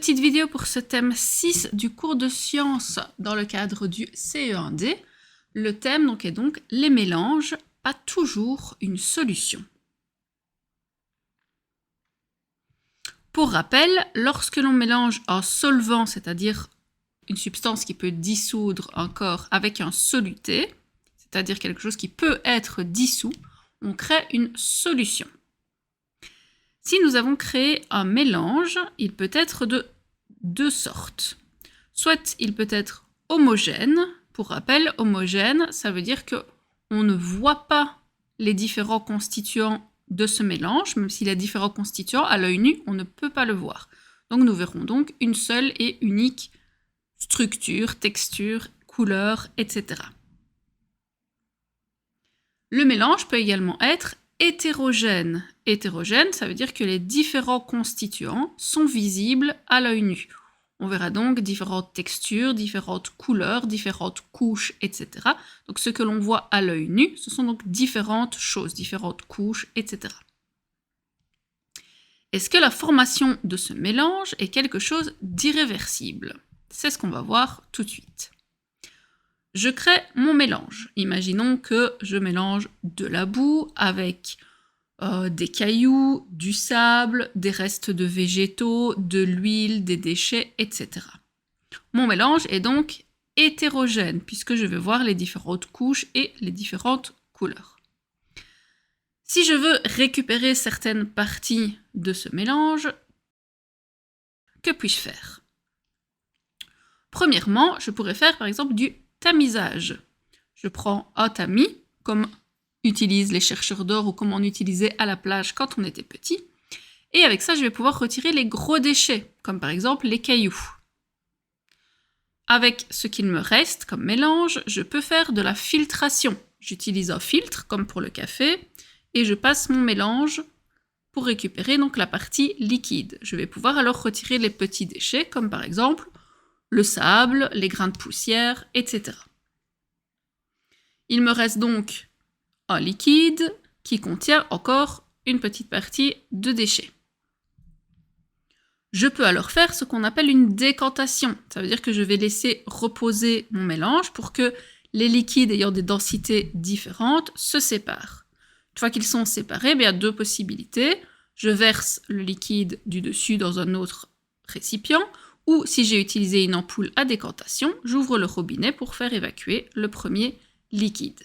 petite vidéo pour ce thème 6 du cours de sciences dans le cadre du CE1D. Le thème est donc les mélanges, pas toujours une solution. Pour rappel, lorsque l'on mélange un solvant, c'est-à-dire une substance qui peut dissoudre un corps avec un soluté, c'est-à-dire quelque chose qui peut être dissous, on crée une solution. Si nous avons créé un mélange, il peut être de deux sortes. Soit il peut être homogène. Pour rappel, homogène, ça veut dire qu'on ne voit pas les différents constituants de ce mélange, même s'il y a différents constituants, à l'œil nu, on ne peut pas le voir. Donc nous verrons donc une seule et unique structure, texture, couleur, etc. Le mélange peut également être hétérogène. Hétérogène, ça veut dire que les différents constituants sont visibles à l'œil nu. On verra donc différentes textures, différentes couleurs, différentes couches, etc. Donc ce que l'on voit à l'œil nu, ce sont donc différentes choses, différentes couches, etc. Est-ce que la formation de ce mélange est quelque chose d'irréversible? C'est ce qu'on va voir tout de suite. Je crée mon mélange. Imaginons que je mélange de la boue avec des cailloux, du sable, des restes de végétaux, de l'huile, des déchets, etc. Mon mélange est donc hétérogène puisque je vais voir les différentes couches et les différentes couleurs. Si je veux récupérer certaines parties de ce mélange, que puis-je faire? Premièrement, je pourrais faire par exemple du tamisage. Je prends un tamis, comme utilisent les chercheurs d'or ou comme on utilisait à la plage quand on était petit. Et avec ça, je vais pouvoir retirer les gros déchets, comme par exemple les cailloux. Avec ce qu'il me reste comme mélange, je peux faire de la filtration. J'utilise un filtre, comme pour le café, et je passe mon mélange pour récupérer donc la partie liquide. Je vais pouvoir alors retirer les petits déchets, comme par exemple le sable, les grains de poussière, etc. Il me reste donc un liquide qui contient encore une petite partie de déchets. Je peux alors faire ce qu'on appelle une décantation. Ça veut dire que je vais laisser reposer mon mélange pour que les liquides ayant des densités différentes se séparent. Une fois qu'ils sont séparés, il y a deux possibilités. Je verse le liquide du dessus dans un autre récipient, ou si j'ai utilisé une ampoule à décantation, j'ouvre le robinet pour faire évacuer le premier liquide.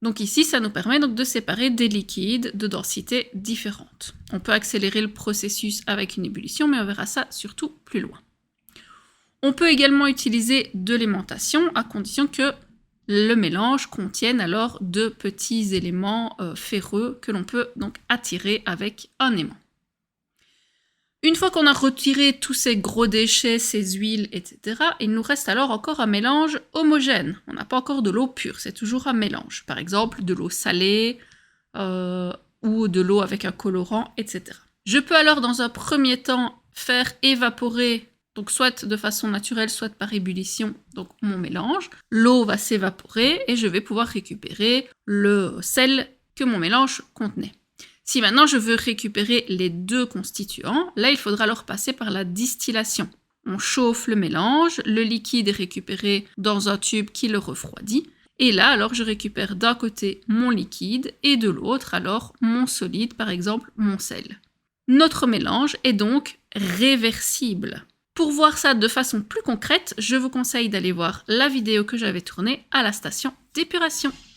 Donc ici, ça nous permet donc de séparer des liquides de densités différentes. On peut accélérer le processus avec une ébullition, mais on verra ça surtout plus loin. On peut également utiliser de l'aimantation, à condition que le mélange contienne alors de petits éléments ferreux que l'on peut donc attirer avec un aimant. Une fois qu'on a retiré tous ces gros déchets, ces huiles, etc., il nous reste alors encore un mélange homogène. On n'a pas encore de l'eau pure, c'est toujours un mélange. Par exemple, de l'eau salée ou de l'eau avec un colorant, etc. Je peux alors dans un premier temps faire évaporer, donc soit de façon naturelle, soit par ébullition, donc mon mélange. L'eau va s'évaporer et je vais pouvoir récupérer le sel que mon mélange contenait. Si maintenant je veux récupérer les deux constituants, là il faudra alors passer par la distillation. On chauffe le mélange, le liquide est récupéré dans un tube qui le refroidit, et là alors je récupère d'un côté mon liquide et de l'autre alors mon solide, par exemple mon sel. Notre mélange est donc réversible. Pour voir ça de façon plus concrète, je vous conseille d'aller voir la vidéo que j'avais tournée à la station d'épuration.